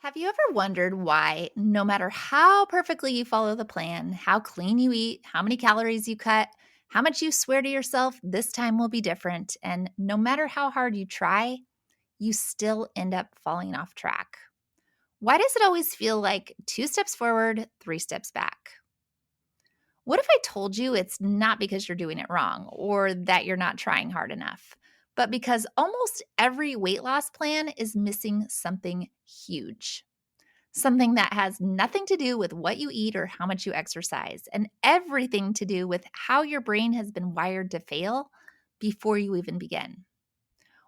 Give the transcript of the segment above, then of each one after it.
Have you ever wondered why, no matter how perfectly you follow the plan, how clean you eat, how many calories you cut, how much you swear to yourself this time will be different, and no matter how hard you try, you still end up falling off track? Why does it always feel like two steps forward, three steps back? What if I told you it's not because you're doing it wrong or that you're not trying hard enough, but because almost every weight loss plan is missing something huge? Something that has nothing to do with what you eat or how much you exercise, and everything to do with how your brain has been wired to fail before you even begin.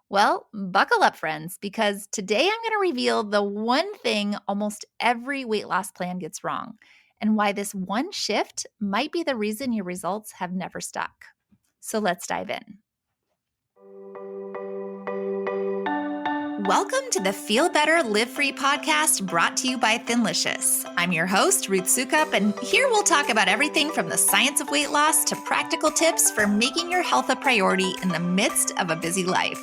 Well, buckle up, friends, because today I'm going to reveal the one thing almost every weight loss plan gets wrong, and why this one shift might be the reason your results have never stuck. So let's dive in. Welcome to the Feel Better, Live Free podcast brought to you by Thinlicious. I'm your host, Ruth Soukup, and here we'll talk about everything from the science of weight loss to practical tips for making your health a priority in the midst of a busy life.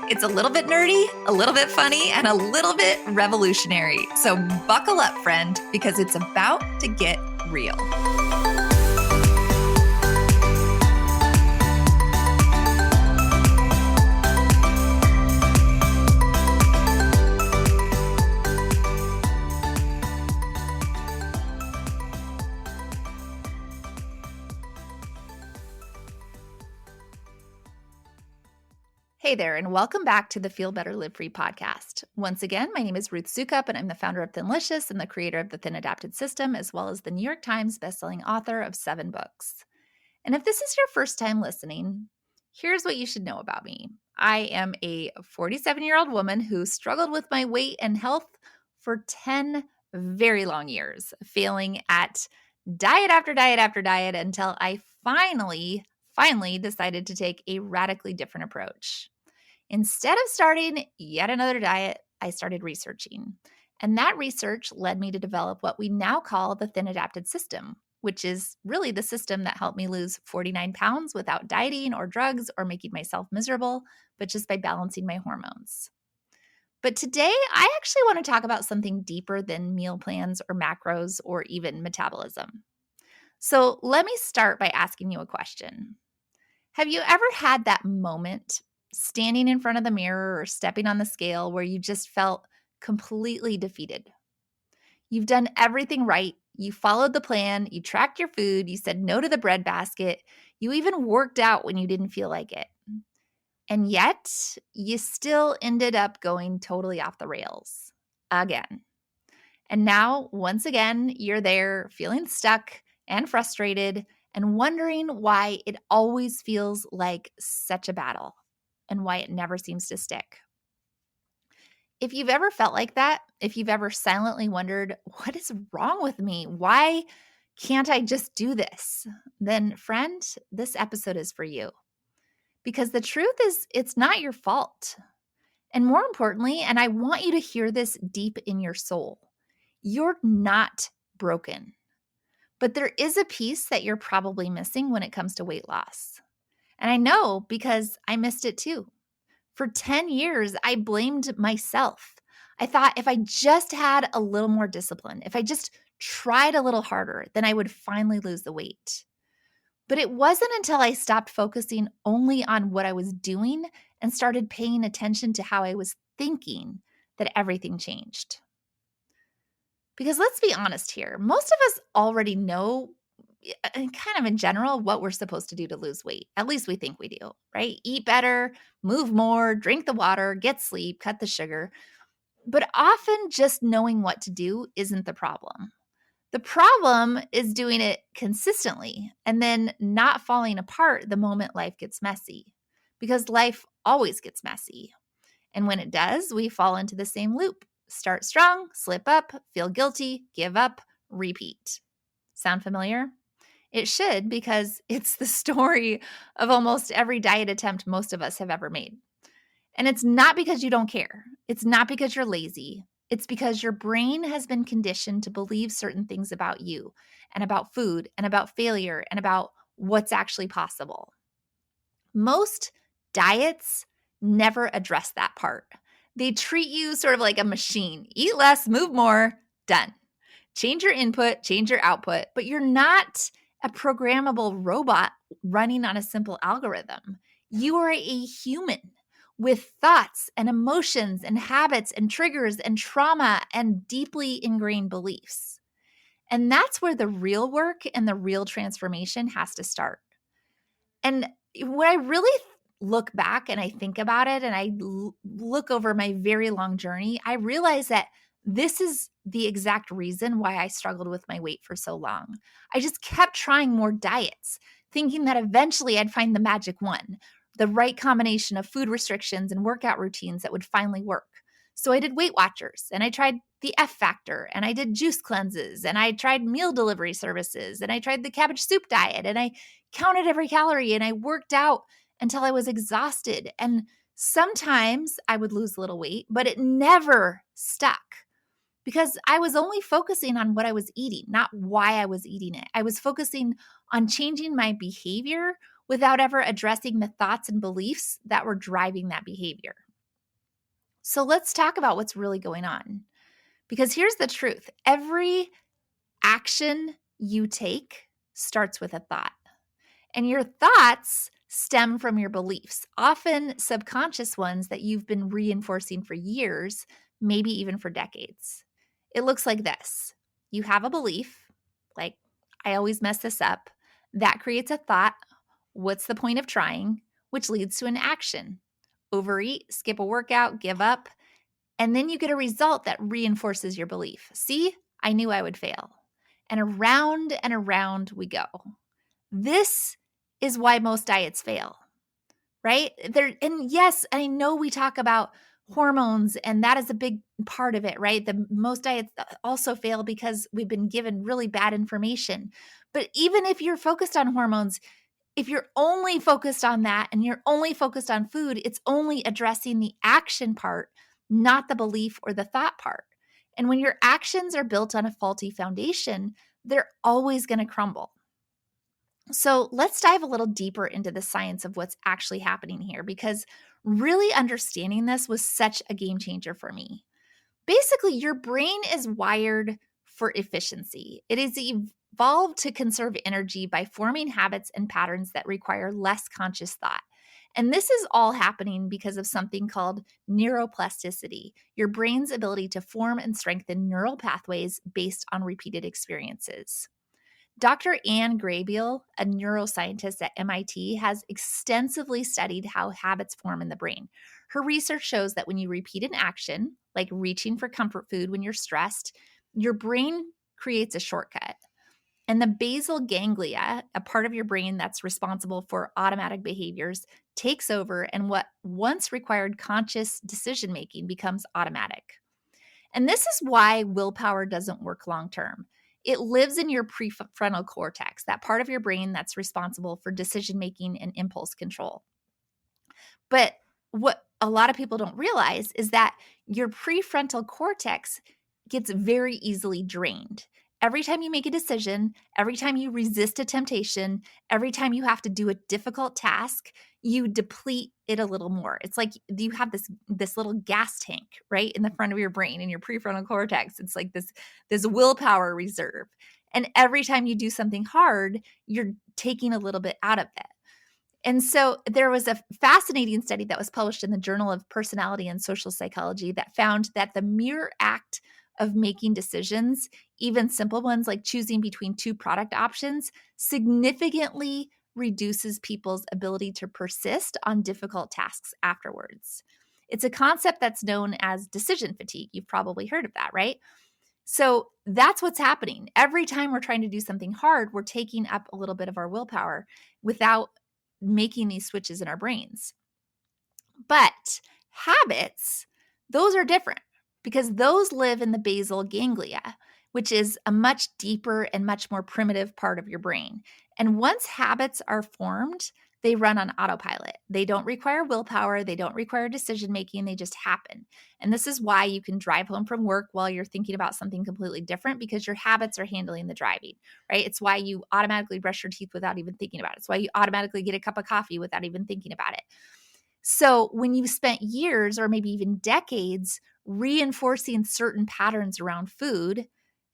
It's a little bit nerdy, a little bit funny, and a little bit revolutionary. So buckle up, friend, because it's about to get real. Hey there, and welcome back to the Feel Better, Live Free podcast. Once again, my name is Ruth Soukup, and I'm the founder of Thinlicious and the creator of the Thin Adapted System, as well as the New York Times bestselling author of 7 books. And if this is your first time listening, here's what you should know about me. I am a 47-year-old woman who struggled with my weight and health for 10 very long years, failing at diet after diet after diet until I finally decided to take a radically different approach. Instead of starting yet another diet, I started researching. And that research led me to develop what we now call the Thin Adapted System, which is really the system that helped me lose 49 pounds without dieting or drugs or making myself miserable, but just by balancing my hormones. But today, I actually want to talk about something deeper than meal plans or macros or even metabolism. So let me start by asking you a question. Have you ever had that moment standing in front of the mirror or stepping on the scale where you just felt completely defeated? You've done everything right. You followed the plan. You tracked your food. You said no to the bread basket. You even worked out when you didn't feel like it. And yet, you still ended up going totally off the rails again. And now, once again, you're there feeling stuck and frustrated and wondering why it always feels like such a battle and why it never seems to stick. If you've ever felt like that, if you've ever silently wondered, what is wrong with me? Why can't I just do this? Then, friend, this episode is for you. Because the truth is, it's not your fault. And more importantly, and I want you to hear this deep in your soul, you're not broken. But there is a piece that you're probably missing when it comes to weight loss. And I know because I missed it too. For 10 years, I blamed myself. I thought if I just had a little more discipline, if I just tried a little harder, then I would finally lose the weight. But it wasn't until I stopped focusing only on what I was doing and started paying attention to how I was thinking that everything changed. Because let's be honest here, most of us already know, kind of in general, what we're supposed to do to lose weight. At least we think we do, right? Eat better, move more, drink the water, get sleep, cut the sugar. But often just knowing what to do isn't the problem. The problem is doing it consistently and then not falling apart the moment life gets messy. Because life always gets messy. And when it does, we fall into the same loop. Start strong, slip up, feel guilty, give up, repeat. Sound familiar? It should, because it's the story of almost every diet attempt most of us have ever made. And it's not because you don't care. It's not because you're lazy. It's because your brain has been conditioned to believe certain things about you and about food and about failure and about what's actually possible. Most diets never address that part. They treat you sort of like a machine. Eat less, move more, done. Change your input, change your output, but you're not a programmable robot running on a simple algorithm. You are a human with thoughts and emotions and habits and triggers and trauma and deeply ingrained beliefs. And that's where the real work and the real transformation has to start. And when I really look back and I think about it and I look over my very long journey, I realize that this is the exact reason why I struggled with my weight for so long. I just kept trying more diets, thinking that eventually I'd find the magic one, the right combination of food restrictions and workout routines that would finally work. So I did Weight Watchers and I tried the F Factor and I did juice cleanses and I tried meal delivery services and I tried the cabbage soup diet and I counted every calorie and I worked out until I was exhausted. And sometimes I would lose a little weight, but it never stuck because I was only focusing on what I was eating, not why I was eating it. I was focusing on changing my behavior without ever addressing the thoughts and beliefs that were driving that behavior. So let's talk about what's really going on. Because here's the truth. Every action you take starts with a thought. And your thoughts stem from your beliefs, often subconscious ones that you've been reinforcing for years, maybe even for decades. It looks like this. You have a belief, like, I always mess this up. That creates a thought. What's the point of trying? Which leads to an action. Overeat, skip a workout, give up. And then you get a result that reinforces your belief. See, I knew I would fail. And around we go. This is why most diets fail, right? And yes, I know we talk about hormones and that is a big part of it, right? Most diets also fail because we've been given really bad information. But even if you're focused on hormones, if you're only focused on that and you're only focused on food, it's only addressing the action part, not the belief or the thought part. And when your actions are built on a faulty foundation, they're always going to crumble. So let's dive a little deeper into the science of what's actually happening here, because really understanding this was such a game changer for me. Basically, your brain is wired for efficiency. It is evolved to conserve energy by forming habits and patterns that require less conscious thought. And this is all happening because of something called neuroplasticity, your brain's ability to form and strengthen neural pathways based on repeated experiences. Dr. Anne Graybiel, a neuroscientist at MIT, has extensively studied how habits form in the brain. Her research shows that when you repeat an action, like reaching for comfort food when you're stressed, your brain creates a shortcut. And the basal ganglia, a part of your brain that's responsible for automatic behaviors, takes over, and what once required conscious decision making becomes automatic. And this is why willpower doesn't work long term. It lives in your prefrontal cortex, that part of your brain that's responsible for decision making and impulse control. But what a lot of people don't realize is that your prefrontal cortex gets very easily drained. Every time you make a decision, every time you resist a temptation, every time you have to do a difficult task, you deplete it a little more. It's like you have this little gas tank right in the front of your brain in your prefrontal cortex. It's like this willpower reserve. And every time you do something hard, you're taking a little bit out of it. And so there was a fascinating study that was published in the Journal of Personality and Social Psychology that found that the mere act of making decisions, even simple ones like choosing between two product options, significantly reduces people's ability to persist on difficult tasks afterwards. It's a concept that's known as decision fatigue. You've probably heard of that, right? So that's what's happening. Every time we're trying to do something hard, we're taking up a little bit of our willpower without making these switches in our brains. But habits, those are different because those live in the basal ganglia, which is a much deeper and much more primitive part of your brain. And once habits are formed, they run on autopilot. They don't require willpower. They don't require decision making. They just happen. And this is why you can drive home from work while you're thinking about something completely different, because your habits are handling the driving, right? It's why you automatically brush your teeth without even thinking about it. It's why you automatically get a cup of coffee without even thinking about it. So when you've spent years or maybe even decades reinforcing certain patterns around food,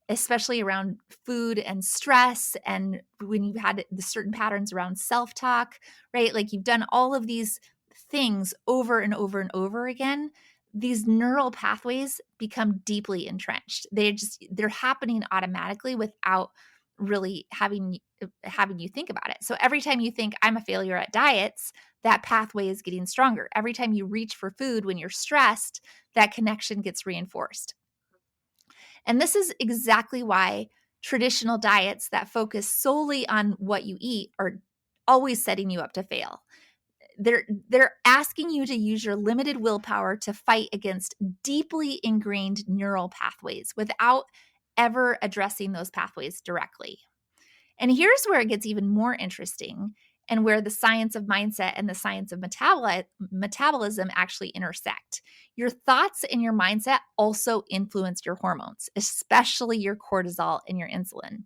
especially around food and stress, and when you've had the certain patterns around self-talk, right? Like you've done all of these things over and over and over again, these neural pathways become deeply entrenched. They're happening automatically without really having you think about it. So every time you think I'm a failure at diets, that pathway is getting stronger. Every time you reach for food when you're stressed, that connection gets reinforced. And this is exactly why traditional diets that focus solely on what you eat are always setting you up to fail. They're asking you to use your limited willpower to fight against deeply ingrained neural pathways without ever addressing those pathways directly. And here's where it gets even more interesting, and where the science of mindset and the science of metabolism actually intersect. Your thoughts and your mindset also influence your hormones, especially your cortisol and your insulin.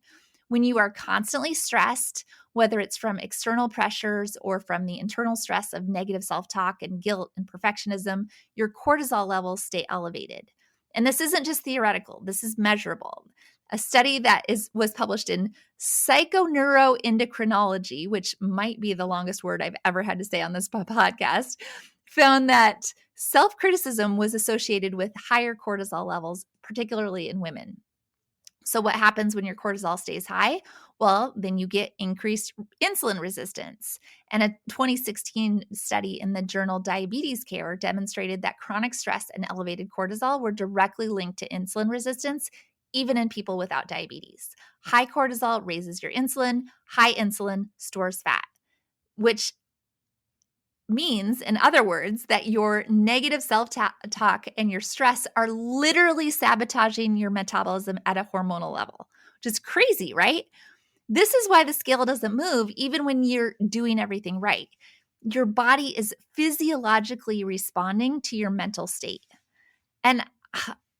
When you are constantly stressed, whether it's from external pressures or from the internal stress of negative self talk and guilt and perfectionism, your cortisol levels stay elevated. And this isn't just theoretical, this is measurable. A study that was published in Psychoneuroendocrinology, which might be the longest word I've ever had to say on this podcast, found that self-criticism was associated with higher cortisol levels, particularly in women. So what happens when your cortisol stays high? Well, then you get increased insulin resistance. And a 2016 study in the journal Diabetes Care demonstrated that chronic stress and elevated cortisol were directly linked to insulin resistance, even in people without diabetes. High cortisol raises your insulin, high insulin stores fat, which means, in other words, that your negative self-talk and your stress are literally sabotaging your metabolism at a hormonal level, which is crazy, right? This is why the scale doesn't move even when you're doing everything right. Your body is physiologically responding to your mental state. And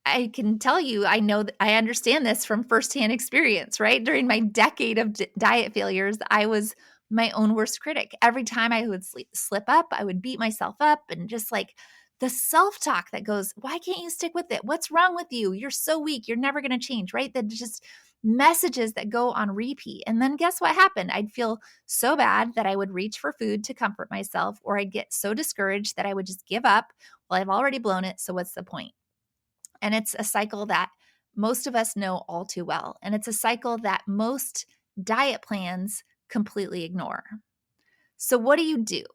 I can tell you, I know that I understand this from firsthand experience, right? During my decade of diet failures, I was my own worst critic. Every time I would slip up, I would beat myself up, and just like the self-talk that goes, why can't you stick with it? What's wrong with you? You're so weak. You're never going to change, right? That just messages that go on repeat. And then guess what happened? I'd feel so bad that I would reach for food to comfort myself, or I'd get so discouraged that I would just give up. Well, I've already blown it, so what's the point? And it's a cycle that most of us know all too well. And it's a cycle that most diet plans completely ignore. So, what do?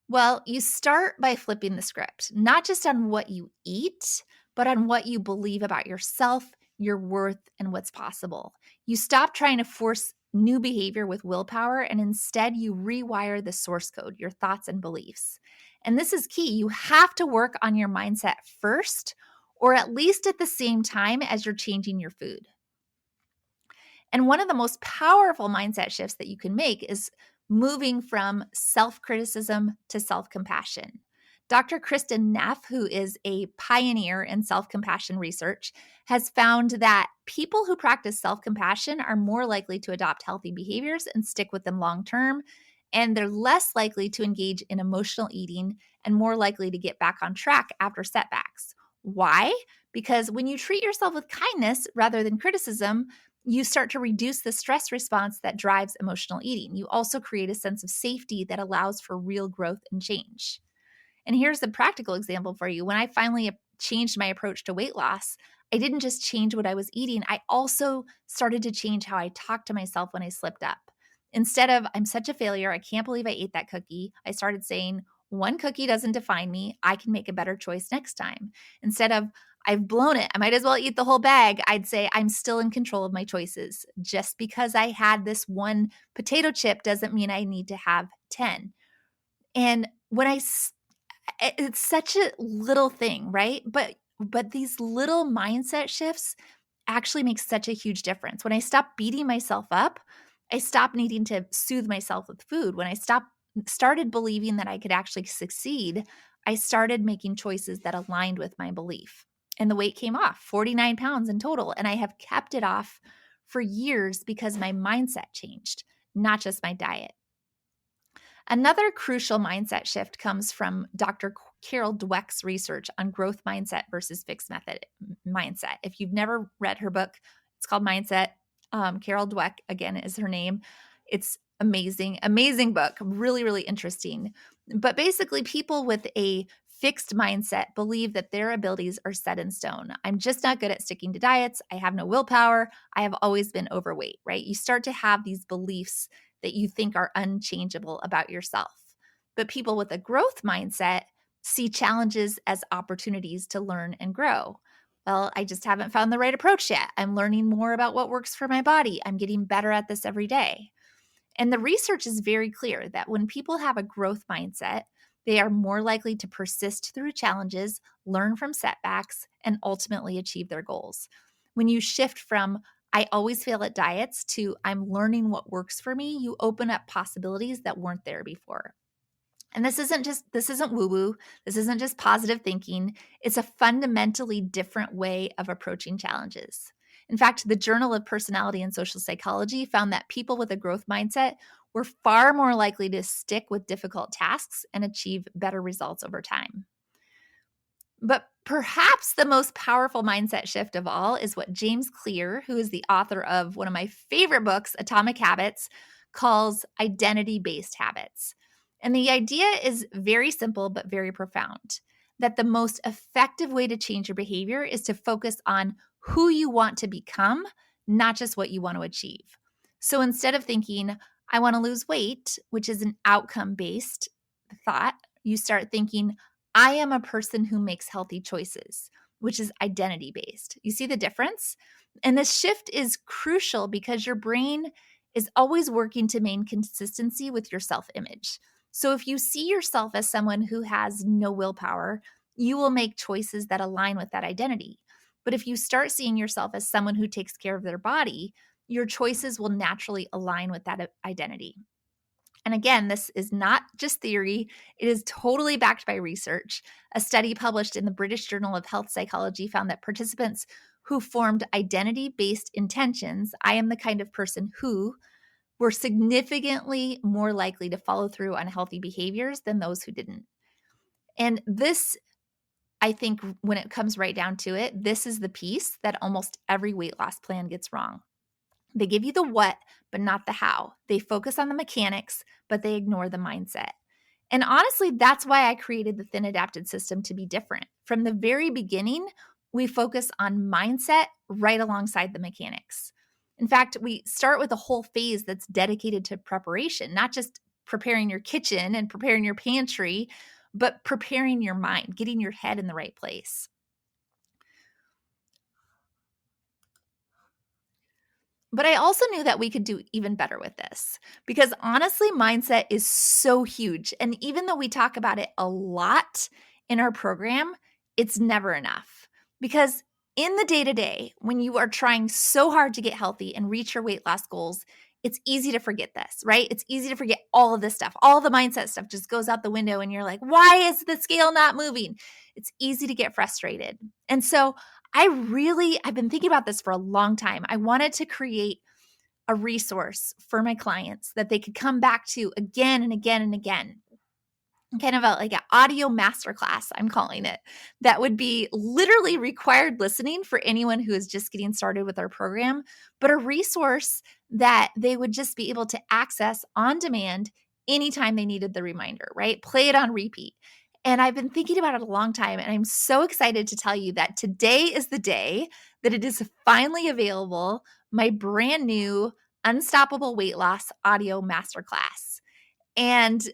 Well, you start by flipping the script, not just on what you eat, but on what you believe about yourself, your worth, and what's possible. You stop trying to force new behavior with willpower, and instead you rewire the source code, your thoughts and beliefs. And this is key. You have to work on your mindset first, or at least at the same time as you're changing your food. And one of the most powerful mindset shifts that you can make is moving from self-criticism to self-compassion. Dr. Kristin Neff, who is a pioneer in self-compassion research, has found that people who practice self-compassion are more likely to adopt healthy behaviors and stick with them long-term, and they're less likely to engage in emotional eating and more likely to get back on track after setbacks. Why? Because when you treat yourself with kindness rather than criticism, you start to reduce the stress response that drives emotional eating. You also create a sense of safety that allows for real growth and change. And here's a practical example for you. When I finally changed my approach to weight loss, I didn't just change what I was eating, I also started to change how I talked to myself when I slipped up. Instead of, I'm such a failure, I can't believe I ate that cookie, I started saying, one cookie doesn't define me, I can make a better choice next time. Instead of, I've blown it, I might as well eat the whole bag, I'd say, I'm still in control of my choices. Just because I had this one potato chip doesn't mean I need to have 10. And it's such a little thing, right? But these little mindset shifts actually make such a huge difference. When I stopped beating myself up, I stopped needing to soothe myself with food. When I started believing that I could actually succeed, I started making choices that aligned with my belief. And the weight came off, 49 pounds in total. And I have kept it off for years because my mindset changed, not just my diet. Another crucial mindset shift comes from Dr. Carol Dweck's research on growth mindset versus fixed method mindset. If you've never read her book, it's called Mindset. Carol Dweck, again, is her name. It's amazing, amazing book, really, really interesting. But basically, people with a fixed mindset believe that their abilities are set in stone. I'm just not good at sticking to diets. I have no willpower. I have always been overweight, right? You start to have these beliefs that you think are unchangeable about yourself. But people with a growth mindset see challenges as opportunities to learn and grow. Well, I just haven't found the right approach yet. I'm learning more about what works for my body. I'm getting better at this every day. And the research is very clear that when people have a growth mindset, they are more likely to persist through challenges, learn from setbacks, and ultimately achieve their goals. When you shift from I always fail at diets to I'm learning what works for me, you open up possibilities that weren't there before. And this isn't woo-woo. This isn't just positive thinking. It's a fundamentally different way of approaching challenges. In fact, the Journal of Personality and Social Psychology found that people with a growth mindset were far more likely to stick with difficult tasks and achieve better results over time. But perhaps the most powerful mindset shift of all is what James Clear, who is the author of one of my favorite books, Atomic Habits, calls identity-based habits. And the idea is very simple but very profound, that the most effective way to change your behavior is to focus on who you want to become, not just what you want to achieve. So instead of thinking, I want to lose weight, which is an outcome-based thought, you start thinking, I am a person who makes healthy choices, which is identity based. You see the difference? And this shift is crucial because your brain is always working to maintain consistency with your self image. So if you see yourself as someone who has no willpower, you will make choices that align with that identity. But if you start seeing yourself as someone who takes care of their body, your choices will naturally align with that identity. And again, this is not just theory, it is totally backed by research. A study published in the British Journal of Health Psychology found that participants who formed identity based intentions, I am the kind of person who, were significantly more likely to follow through on healthy behaviors than those who didn't. And this, I think, when it comes right down to it, this is the piece that almost every weight loss plan gets wrong. They give you the what, but not the how. They focus on the mechanics, but they ignore the mindset. And honestly, that's why I created the Thin Adapted System to be different. From the very beginning, we focus on mindset right alongside the mechanics. In fact, we start with a whole phase that's dedicated to preparation, not just preparing your kitchen and preparing your pantry, but preparing your mind, getting your head in the right place. But I also knew that we could do even better with this because honestly, mindset is so huge. And even though we talk about it a lot in our program, it's never enough. Because in the day to day, when you are trying so hard to get healthy and reach your weight loss goals, it's easy to forget this, right? It's easy to forget all of this stuff. All the mindset stuff just goes out the window and you're like, why is the scale not moving? It's easy to get frustrated. And so I've been thinking about this for a long time. I wanted to create a resource for my clients that they could come back to again and again and again. Kind of like an audio masterclass, I'm calling it, that would be literally required listening for anyone who is just getting started with our program, but a resource that they would just be able to access on demand anytime they needed the reminder, right? Play it on repeat. And I've been thinking about it a long time, and I'm so excited to tell you that today is the day that it is finally available, my brand new Unstoppable Weight Loss audio masterclass. And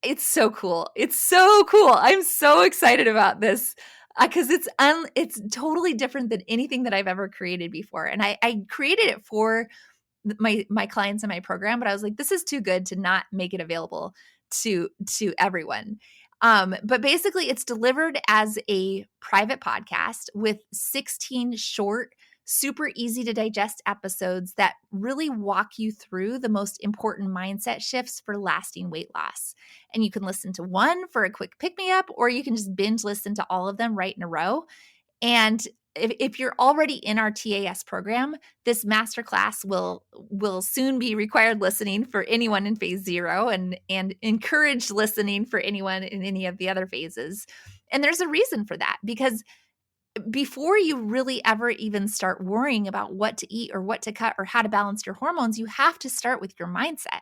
it's so cool. It's so cool. I'm so excited about this because it's totally different than anything that I've ever created before. And I created it for my clients in my program, but I was like, this is too good to not make it available to everyone. But basically, it's delivered as a private podcast with 16 short, super easy to digest episodes that really walk you through the most important mindset shifts for lasting weight loss. And you can listen to one for a quick pick me up, or you can just binge listen to all of them right in a row. And if you're already in our TAS program, this masterclass will soon be required listening for anyone in phase 0 and encouraged listening for anyone in any of the other phases. And there's a reason for that, because before you really ever even start worrying about what to eat or what to cut or how to balance your hormones, you have to start with your mindset.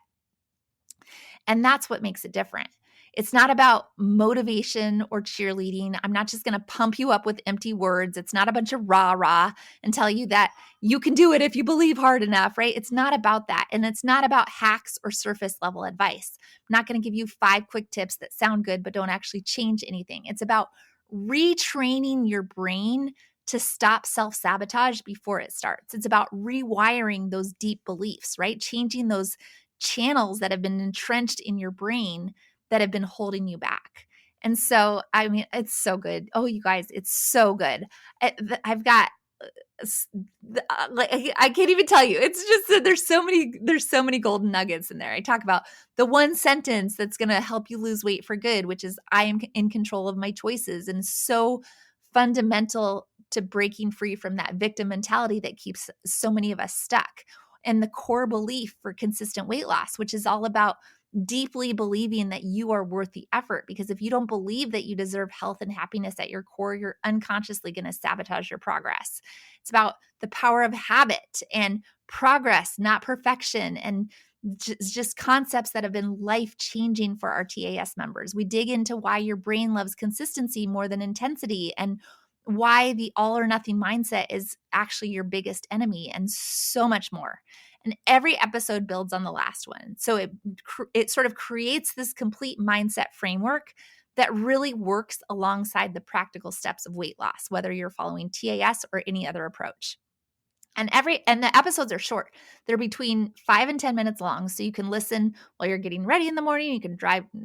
And that's what makes it different. It's not about motivation or cheerleading. I'm not just going to pump you up with empty words. It's not a bunch of rah-rah and tell you that you can do it if you believe hard enough, right? It's not about that. And it's not about hacks or surface level advice. I'm not going to give you 5 quick tips that sound good but don't actually change anything. It's about retraining your brain to stop self-sabotage before it starts. It's about rewiring those deep beliefs, right? Changing those channels that have been entrenched in your brain that have been holding you back. And so, I mean, it's so good. Oh, you guys, it's so good. I've got like I can't even tell you. It's just that there's so many golden nuggets in there. I talk about the one sentence that's going to help you lose weight for good, which is I am in control of my choices, and so fundamental to breaking free from that victim mentality that keeps so many of us stuck. And the core belief for consistent weight loss, which is all about deeply believing that you are worth the effort. Because if you don't believe that you deserve health and happiness at your core, you're unconsciously going to sabotage your progress. It's about the power of habit and progress, not perfection, and just concepts that have been life-changing for our TAS members. We dig into why your brain loves consistency more than intensity, and why the all or nothing mindset is actually your biggest enemy, and so much more. And every episode builds on the last one. So it sort of creates this complete mindset framework that really works alongside the practical steps of weight loss, whether you're following TAS or any other approach. And the episodes are short. They're between 5 and 10 minutes long. So you can listen while you're getting ready in the morning. You can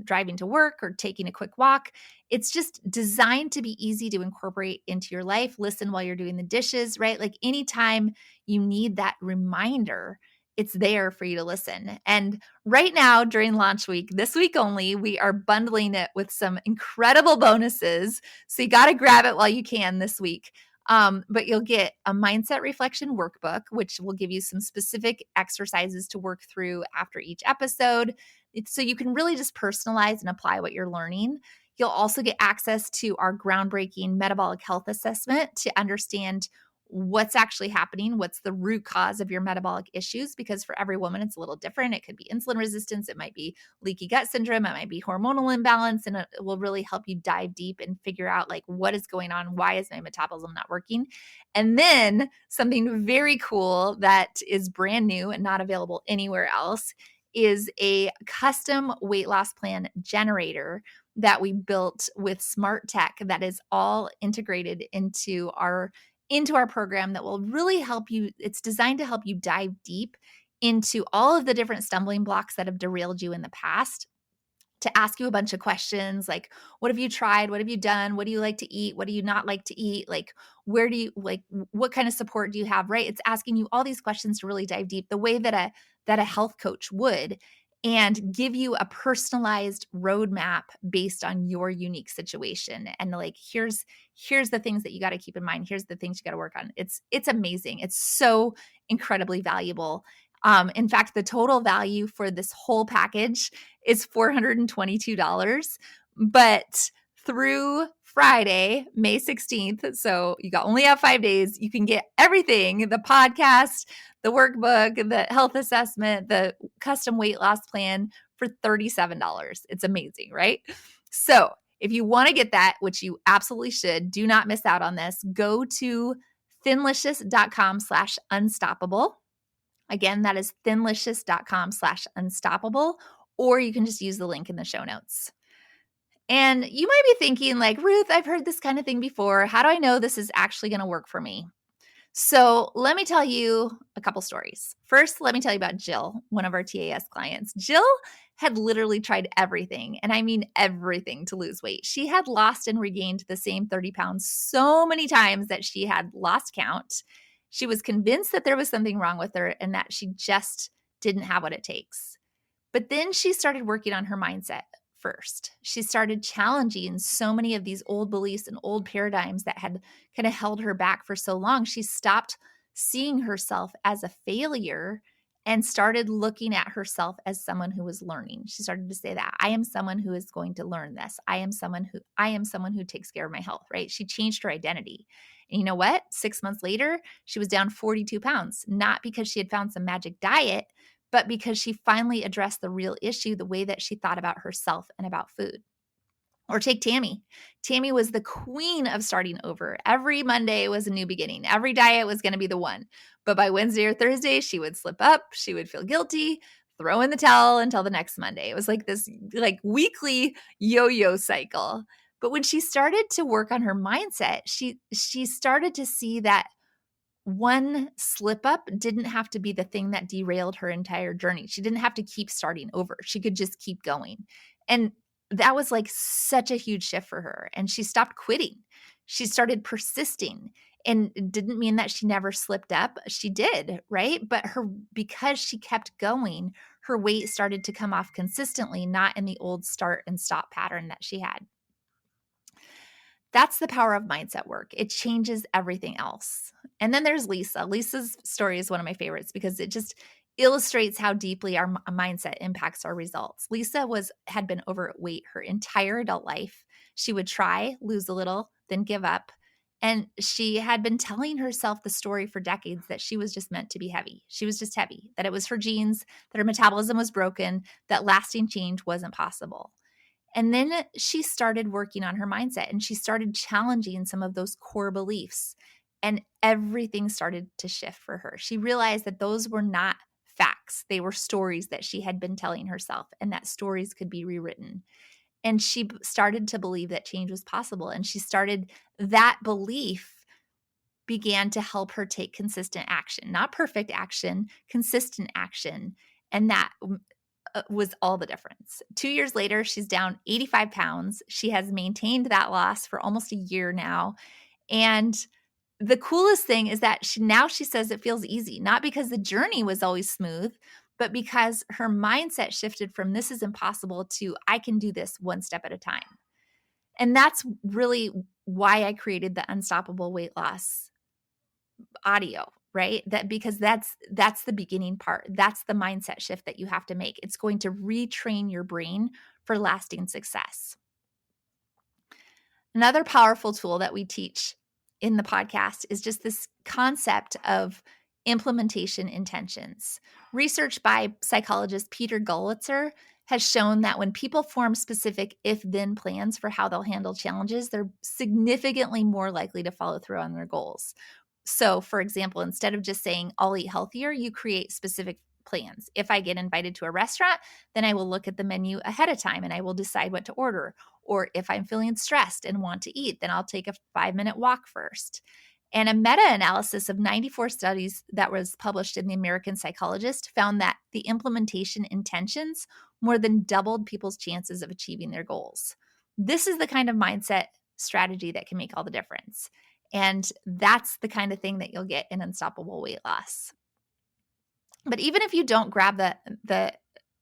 driving to work or taking a quick walk. It's just designed to be easy to incorporate into your life. Listen while you're doing the dishes, right? Like anytime you need that reminder, it's there for you to listen. And right now during launch week, this week only, we are bundling it with some incredible bonuses. So you got to grab it while you can this week. But you'll get a mindset reflection workbook, which will give you some specific exercises to work through after each episode. So you can really just personalize and apply what you're learning. You'll also get access to our groundbreaking metabolic health assessment to understand what's actually happening, what's the root cause of your metabolic issues, because for every woman, it's a little different. It could be insulin resistance, it might be leaky gut syndrome, it might be hormonal imbalance, and it will really help you dive deep and figure out like what is going on, why is my metabolism not working? And then something very cool that is brand new and not available anywhere else is a custom weight loss plan generator that we built with smart tech that is all integrated into our program that will really help you. It's designed to help you dive deep into all of the different stumbling blocks that have derailed you in the past, to ask you a bunch of questions like, what have you tried? What have you done? What do you like to eat? What do you not like to eat? Like, where do you like, what kind of support do you have, right? It's asking you all these questions to really dive deep the way that a health coach would, and give you a personalized roadmap based on your unique situation. And like, here's the things that you got to keep in mind. Here's the things you got to work on. It's amazing. It's so incredibly valuable. In fact, the total value for this whole package is $422, but through Friday, May 16th, so you only have 5 days, you can get everything: the podcast, the workbook, the health assessment, the custom weight loss plan for $37. It's amazing, right? So if you want to get that, which you absolutely should, do not miss out on this. Go to thinlicious.com/unstoppable. Again, that is thinlicious.com/unstoppable, or you can just use the link in the show notes. And you might be thinking like, Ruth, I've heard this kind of thing before. How do I know this is actually going to work for me? So let me tell you a couple stories. First, let me tell you about Jill, one of our TAS clients. Jill had literally tried everything, and I mean everything, to lose weight. She had lost and regained the same 30 pounds so many times that she had lost count. She was convinced that there was something wrong with her and that she just didn't have what it takes. But then she started working on her mindset. first. She started challenging so many of these old beliefs and old paradigms that had kind of held her back for so long. She stopped seeing herself as a failure and started looking at herself as someone who was learning. She started to say that I am someone who is going to learn this. I am someone who takes care of my health, right? She changed her identity. And you know what? 6 months later, she was down 42 pounds, not because she had found some magic diet, but because she finally addressed the real issue, the way that she thought about herself and about food. Or take Tammy. Tammy was the queen of starting over. Every Monday was a new beginning. Every diet was going to be the one. But by Wednesday or Thursday, she would slip up. She would feel guilty, throw in the towel until the next Monday. It was like this weekly yo-yo cycle. But when she started to work on her mindset, she started to see that one slip up didn't have to be the thing that derailed her entire journey. She didn't have to keep starting over. She could just keep going. And that was like such a huge shift for her. And she stopped quitting. She started persisting. And it didn't mean that she never slipped up. She did, right? But because she kept going, her weight started to come off consistently, not in the old start and stop pattern that she had. That's the power of mindset work. It changes everything else. And then there's Lisa. Lisa's story is one of my favorites because it just illustrates how deeply our mindset impacts our results. Lisa had been overweight her entire adult life. She would try, lose a little, then give up. And she had been telling herself the story for decades that she was just meant to be heavy. She was just heavy, that it was her genes, that her metabolism was broken, that lasting change wasn't possible. And then she started working on her mindset and she started challenging some of those core beliefs, and everything started to shift for her. She realized that those were not facts. They were stories that she had been telling herself, and that stories could be rewritten. And she started to believe that change was possible. And that belief began to help her take consistent action, not perfect action, consistent action. And that was all the difference. 2 years later, she's down 85 pounds. She has maintained that loss for almost a year now. And the coolest thing is that she says it feels easy, not because the journey was always smooth, but because her mindset shifted from this is impossible to I can do this one step at a time. And that's really why I created the Unstoppable Weight Loss audio, right? Because that's the beginning part. That's the mindset shift that you have to make. It's going to retrain your brain for lasting success. Another powerful tool that we teach in the podcast is just this concept of implementation intentions. Research by psychologist Peter Gollitzer has shown that when people form specific if-then plans for how they'll handle challenges, they're significantly more likely to follow through on their goals. So, for example, instead of just saying, I'll eat healthier, you create specific plans. If I get invited to a restaurant, then I will look at the menu ahead of time and I will decide what to order. Or if I'm feeling stressed and want to eat, then I'll take a 5-minute walk first. And a meta-analysis of 94 studies that was published in the American Psychologist found that the implementation intentions more than doubled people's chances of achieving their goals. This is the kind of mindset strategy that can make all the difference. And that's the kind of thing that you'll get in Unstoppable Weight Loss. But even if you don't grab the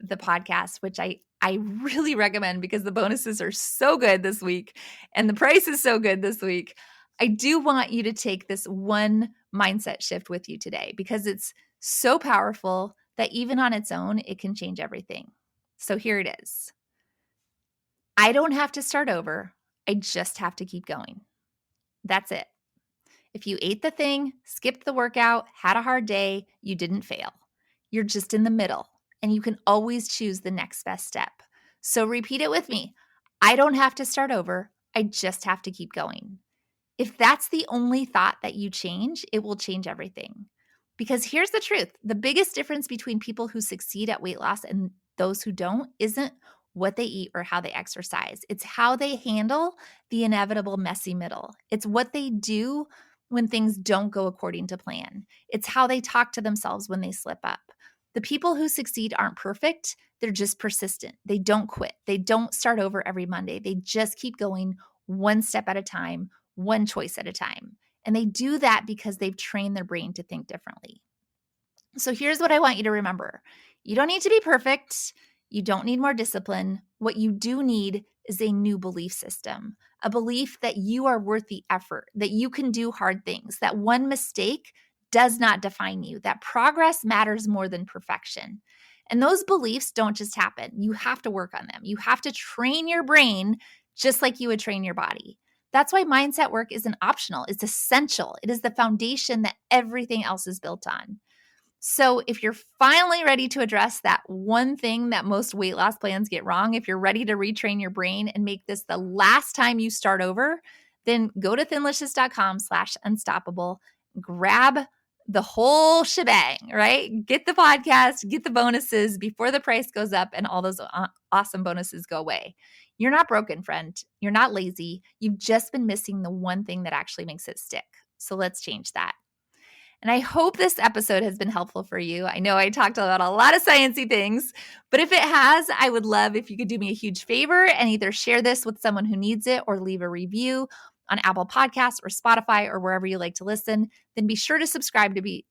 podcast, which I really recommend because the bonuses are so good this week and the price is so good this week, I do want you to take this one mindset shift with you today because it's so powerful that even on its own, it can change everything. So here it is. I don't have to start over. I just have to keep going. That's it. If you ate the thing, skipped the workout, had a hard day, you didn't fail. You're just in the middle, and you can always choose the next best step. So repeat it with me. I don't have to start over. I just have to keep going. If that's the only thought that you change, it will change everything. Because here's the truth. The biggest difference between people who succeed at weight loss and those who don't isn't what they eat or how they exercise. It's how they handle the inevitable messy middle. It's what they do when things don't go according to plan. It's how they talk to themselves when they slip up. The people who succeed aren't perfect. They're just persistent. They don't quit. They don't start over every Monday. They just keep going one step at a time, one choice at a time. And they do that because they've trained their brain to think differently. So here's what I want you to remember. You don't need to be perfect. You don't need more discipline. What you do need is a new belief system, a belief that you are worth the effort, that you can do hard things, that one mistake does not define you, that progress matters more than perfection. And those beliefs don't just happen. You have to work on them. You have to train your brain just like you would train your body. That's why mindset work isn't optional. It's essential. It is the foundation that everything else is built on. So if you're finally ready to address that one thing that most weight loss plans get wrong, if you're ready to retrain your brain and make this the last time you start over, then go to thinlicious.com/unstoppable, grab the whole shebang, right? Get the podcast, get the bonuses before the price goes up and all those awesome bonuses go away. You're not broken, friend. You're not lazy. You've just been missing the one thing that actually makes it stick. So let's change that. And I hope this episode has been helpful for you. I know I talked about a lot of sciencey things, but if it has, I would love if you could do me a huge favor and either share this with someone who needs it or leave a review on Apple Podcasts or Spotify or wherever you like to listen. Then be sure to subscribe to be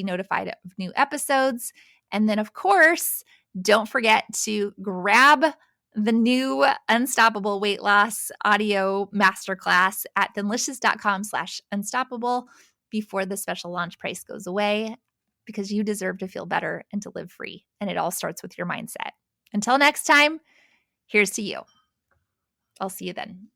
notified of new episodes. And then, of course, don't forget to grab the new Unstoppable Weight Loss audio masterclass at thinlicious.com/unstoppable before the special launch price goes away, because you deserve to feel better and to live free. And it all starts with your mindset. Until next time, here's to you. I'll see you then.